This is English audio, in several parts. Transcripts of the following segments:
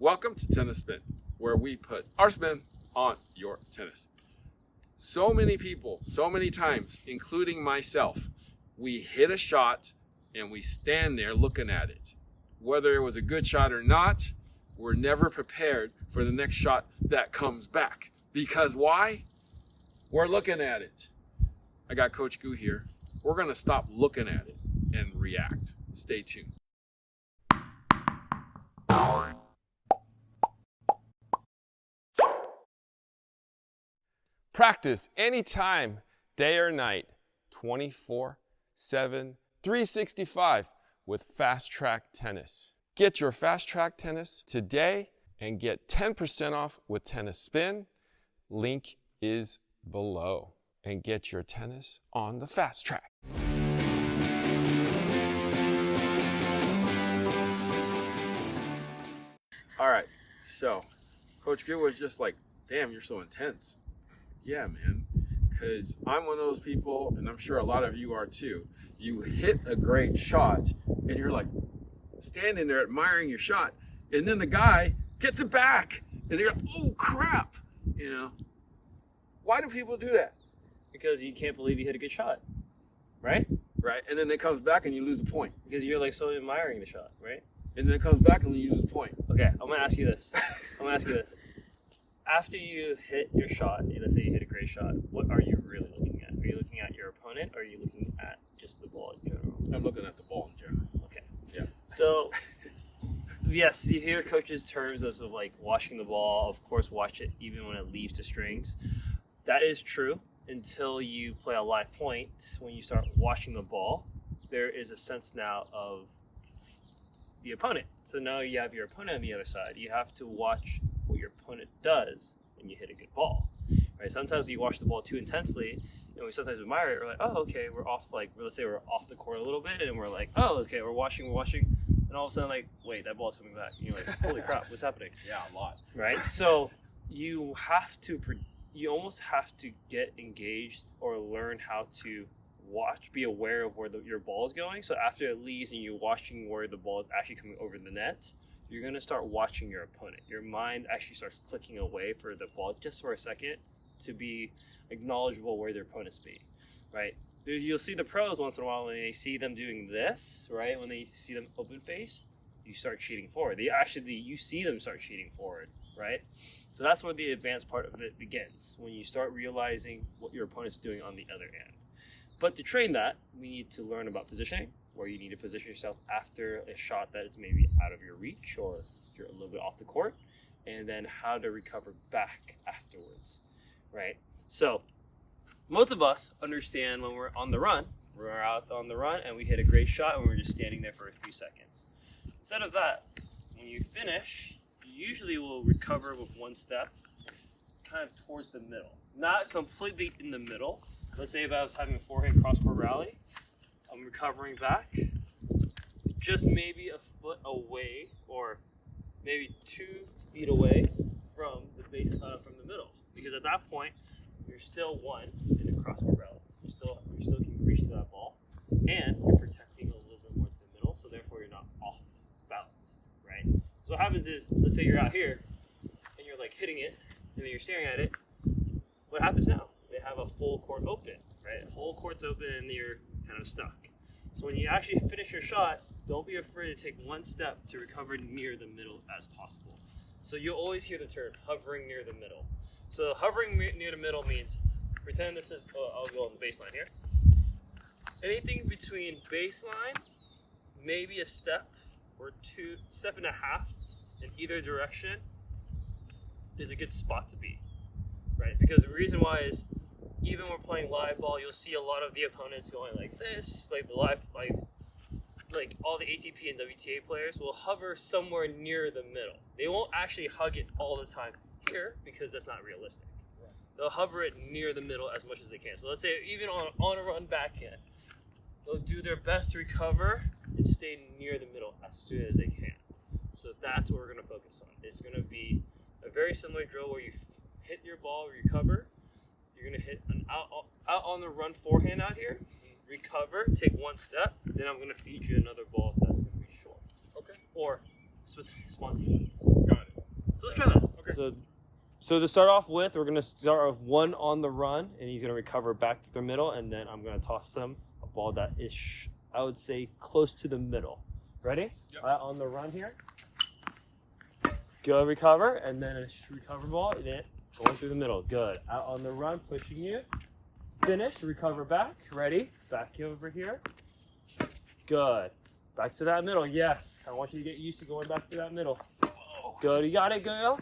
Welcome to Tennis Spin, where we put our spin on your tennis. So many people, so many times, including myself, we hit a shot and we stand there looking at it. Whether it was a good shot or not, we're never prepared for the next shot that comes back. Because why? We're looking at it. I got Coach Goo here. We're going to stop looking at it and react. Stay tuned. Practice anytime, day or night, 24/7, 365 with Fast Track Tennis. Get your Fast Track Tennis today and get 10% off with Tennis Spin. Link is below. And get your tennis on the fast track. All right, so Coach Goo was just like, damn, you're so intense. Yeah, man, because I'm one of those people, and I'm sure a lot of you are too. You hit a great shot, and you're like standing there admiring your shot, and then the guy gets it back, and you're like, oh crap, you know. Why do people do that? Because you can't believe you hit a good shot, right? Right, and then it comes back and you lose a point. Because you're like so admiring the shot, right? And then it comes back and you lose a point. Okay, I'm gonna ask you this. After you hit your shot, let's say you hit a great shot, what are you really looking at? Are you looking at your opponent or are you looking at just the ball in general? I'm looking at the ball in general. Okay. Yeah. So, yes, you hear coaches' terms of like watching the ball. Of course, watch it even when it leaves the strings. That is true until you play a live point. When you start watching the ball, there is a sense now of the opponent. So now you have your opponent on the other side. You have to watch what your opponent does when you hit a good ball, right? Sometimes we watch the ball too intensely and we sometimes admire it. We're like, oh, okay, we're off, like, let's say we're off the court a little bit and we're like, oh, okay, we're watching. And all of a sudden, like, wait, that ball's coming back. And you're like, holy crap, what's happening? Yeah, a lot. Right? So you almost have to get engaged or learn how to watch, be aware of where your ball is going. So after it leaves and you're watching where the ball is actually coming over the net, you're going to start watching your opponent. Your mind actually starts clicking away for the ball just for a second to be knowledgeable where their opponent's be, right? You'll see the pros once in a while when they see them doing this, right? When they see them open face, you start cheating forward. You see them start cheating forward, right? So that's where the advanced part of it begins, when you start realizing what your opponent's doing on the other end. But to train that, we need to learn about positioning, where you need to position yourself after a shot that is maybe out of your reach or you're a little bit off the court, and then how to recover back afterwards, right? So most of us understand when we're on the run, we're out on the run and we hit a great shot and we're just standing there for a few seconds. Instead of that, when you finish, you usually will recover with one step kind of towards the middle. Not completely in the middle. Let's say if I was having a forehand cross-court rally, I'm recovering back just maybe a foot away or maybe 2 feet away from the base, from the middle. Because at that point, you're still one in the cross-court rally. You still can reach to that ball, and you're protecting a little bit more to the middle, so therefore you're not off balanced, right? So what happens is, let's say you're out here, and you're like hitting it, and then you're staring at it. What happens now? They have a full court open, right? Whole court's open, and you're kind of stuck. So when you actually finish your shot, don't be afraid to take one step to recover near the middle as possible. So you'll always hear the term hovering near the middle. So hovering near the middle means, pretend this is, I'll go on the baseline here. Anything between baseline, maybe a step or step and a half in either direction is a good spot to be, right? Because the reason why is, even when we're playing live ball, you'll see a lot of the opponents going like this, like the live, like all the ATP and WTA players will hover somewhere near the middle. They won't actually hug it all the time here because that's not realistic. Right. They'll hover it near the middle as much as they can. So let's say even on a run backhand, they'll do their best to recover and stay near the middle as soon as they can. So that's what we're going to focus on. It's going to be a very similar drill where you hit your ball, recover. You're going to hit an out on the run forehand out here, recover, take one step, then I'm going to feed you another ball that's going to be short. Okay. Or spontaneous. Got it. So to start off with, we're going to start with one on the run, and he's going to recover back to the middle, and then I'm going to toss him a ball that is, I would say, close to the middle. Ready? Yep. On the run here. Go recover, and then a recover ball, and it going through the middle. Good. Out on the run, pushing you. Finish, recover back. Ready? Back over here. Good. Back to that middle. Yes. I want you to get used to going back to that middle. Good. You got it. Go.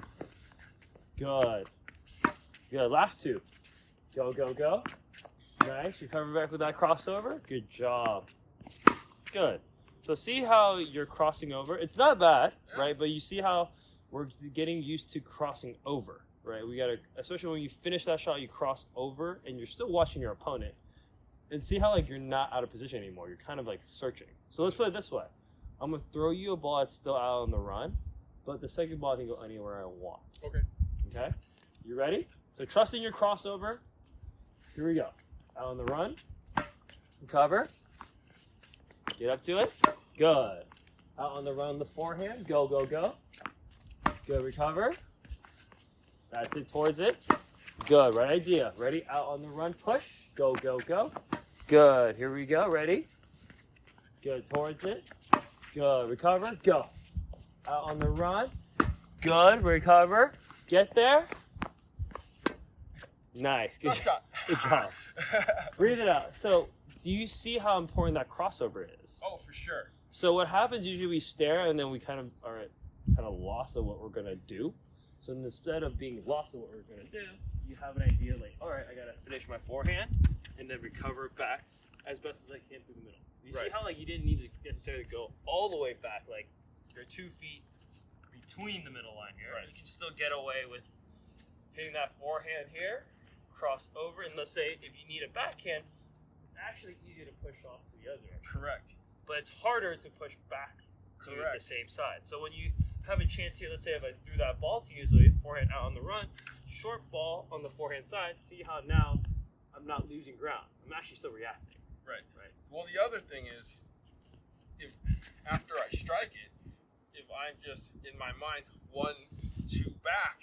Good. Good. Last two. Go, go, go. Nice. Recover back with that crossover. Good job. Good. So see how you're crossing over. It's not bad, right? But you see how we're getting used to crossing over, right? We got to, especially when you finish that shot, you cross over and you're still watching your opponent. And see how like you're not out of position anymore. You're kind of like searching. So let's put it this way. I'm going to throw you a ball that's still out on the run, but the second ball can go anywhere I want. Okay. Okay, you ready? So trust in your crossover. Here we go. Out on the run. Recover. Get up to it. Good. Out on the run, the forehand. Go, go, go. Good. Recover. That's it. Towards it. Good. Right idea. Ready? Out on the run. Push. Go, go, go. Good. Here we go. Ready? Good. Towards it. Good. Recover. Go. Out on the run. Good. Recover. Get there. Nice. Good job. Good job. Breathe it out. So, do you see how important that crossover is? Oh, for sure. So what happens usually we stare and then we kind of lost of what we're gonna do. So instead of being lost of what we're gonna do, you have an idea like, all right, I gotta finish my forehand and then recover back as best as I can through the middle. You see how like you didn't need to necessarily go all the way back, like you're 2 feet between the middle line here. Right. You can still get away with hitting that forehand here, cross over, and let's say if you need a backhand, it's actually easier to push off to the other end. Correct. But it's harder to push back to the same side. So when you have a chance here, let's say if I threw that ball to you, so forehand out on the run, short ball on the forehand side, see how now I'm not losing ground. I'm actually still reacting. Right. Well, the other thing is, if after I strike it, if I'm just in my mind 1, 2 back,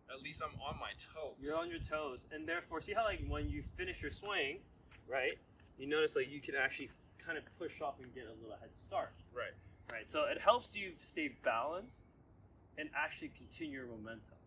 at least I'm on my toes. You're on your toes, and therefore, see how like when you finish your swing, right? You notice like you can actually kind of push off and get a little head start. Right. So it helps you stay balanced and actually continue your momentum,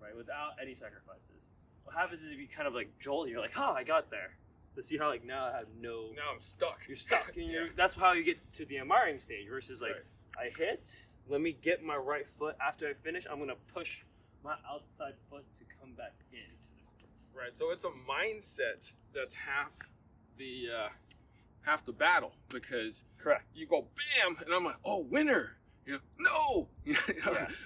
right, without any sacrifices. What happens is if you kind of like jolt, you're like, oh, I got there. To see how like now I have no. Now I'm stuck. You're stuck, and that's how you get to the admiring stage. Versus like, I hit. Let me get my right foot. After I finish, I'm gonna push my outside foot to come back into the court. Right. So it's a mindset that's half the battle, because correct. You go bam, and I'm like, oh, winner. No.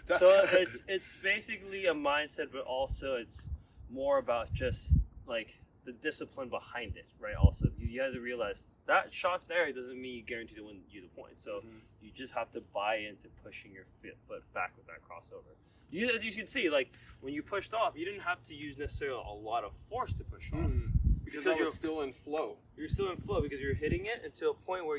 That's so it's basically a mindset, but also it's more about just like the discipline behind it, right? Also, because you have to realize that shot there doesn't mean you guarantee to win you the point. So you just have to buy into pushing your foot back with that crossover. As you can see, like when you pushed off, you didn't have to use necessarily a lot of force to push off. Because I was still in flow. You're still in flow because you're hitting it until a point where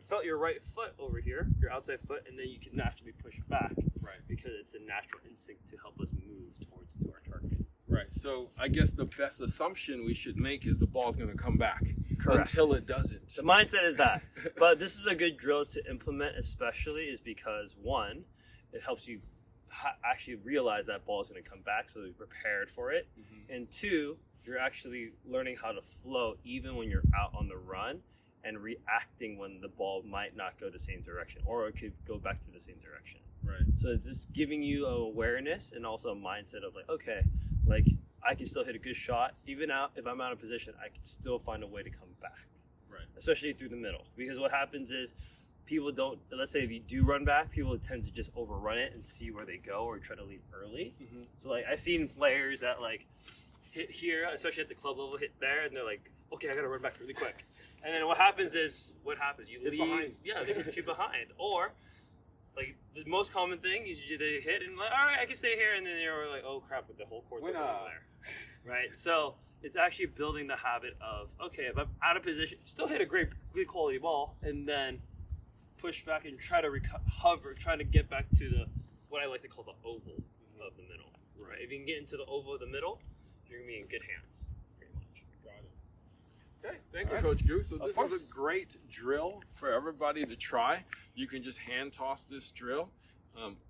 felt your right foot over here, your outside foot, and then you can naturally push back. Right. Because it's a natural instinct to help us move to our target. Right. So I guess the best assumption we should make is the ball's going to come back. Correct. Until it doesn't. The mindset is that. But this is a good drill to implement, especially is because, one, it helps you actually realize that ball is going to come back, so you're prepared for it. And two, you're actually learning how to flow even when you're out on the run and reacting when the ball might not go the same direction, or it could go back to the same direction. Right. So it's just giving you an awareness and also a mindset of like, okay, like I can still hit a good shot. Even if I'm out of position, I can still find a way to come back. Right. Especially through the middle. Because what happens is people don't, let's say if you do run back, people tend to just overrun it and see where they go or try to leave early. So like I've seen players that like hit here, especially at the club level, hit there, and they're like, okay, I gotta run back really quick. And then what happens you leave behind. Yeah, they put you behind. Or like the most common thing is they hit and like, all right, I can stay here, and then you're like, oh crap, but the whole court's over there. Right? So it's actually building the habit of, okay, if I'm out of position, still hit a good quality ball, and then push back and try to hover, try to get back to what I like to call the oval. of the middle. Right. If you can get into the oval of the middle, you're gonna be in good hands. Pretty much. Got it. Okay, thank you, All right. Coach Goo. So Of this course. is a great drill for everybody to try. You can just hand toss this drill.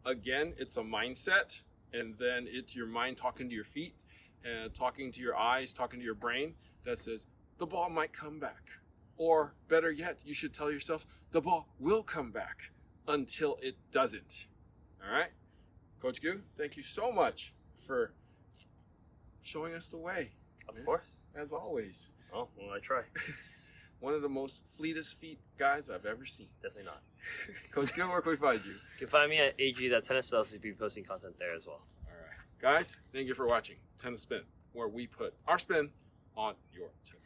Again, it's a mindset, and then it's your mind talking to your feet, and talking to your eyes, talking to your brain that says the ball might come back. Or better yet, you should tell yourself the ball will come back until it doesn't. All right? Coach Goo, thank you so much for showing us the way. Of man, course. as always. Oh, well, I try. One of the most fleetest feet guys I've ever seen. Definitely not. Coach Goo, where can we find you? You can find me at AG.Tennis. I'll be posting content there as well. All right. Guys, thank you for watching Tennis Spin, where we put our spin on your tennis.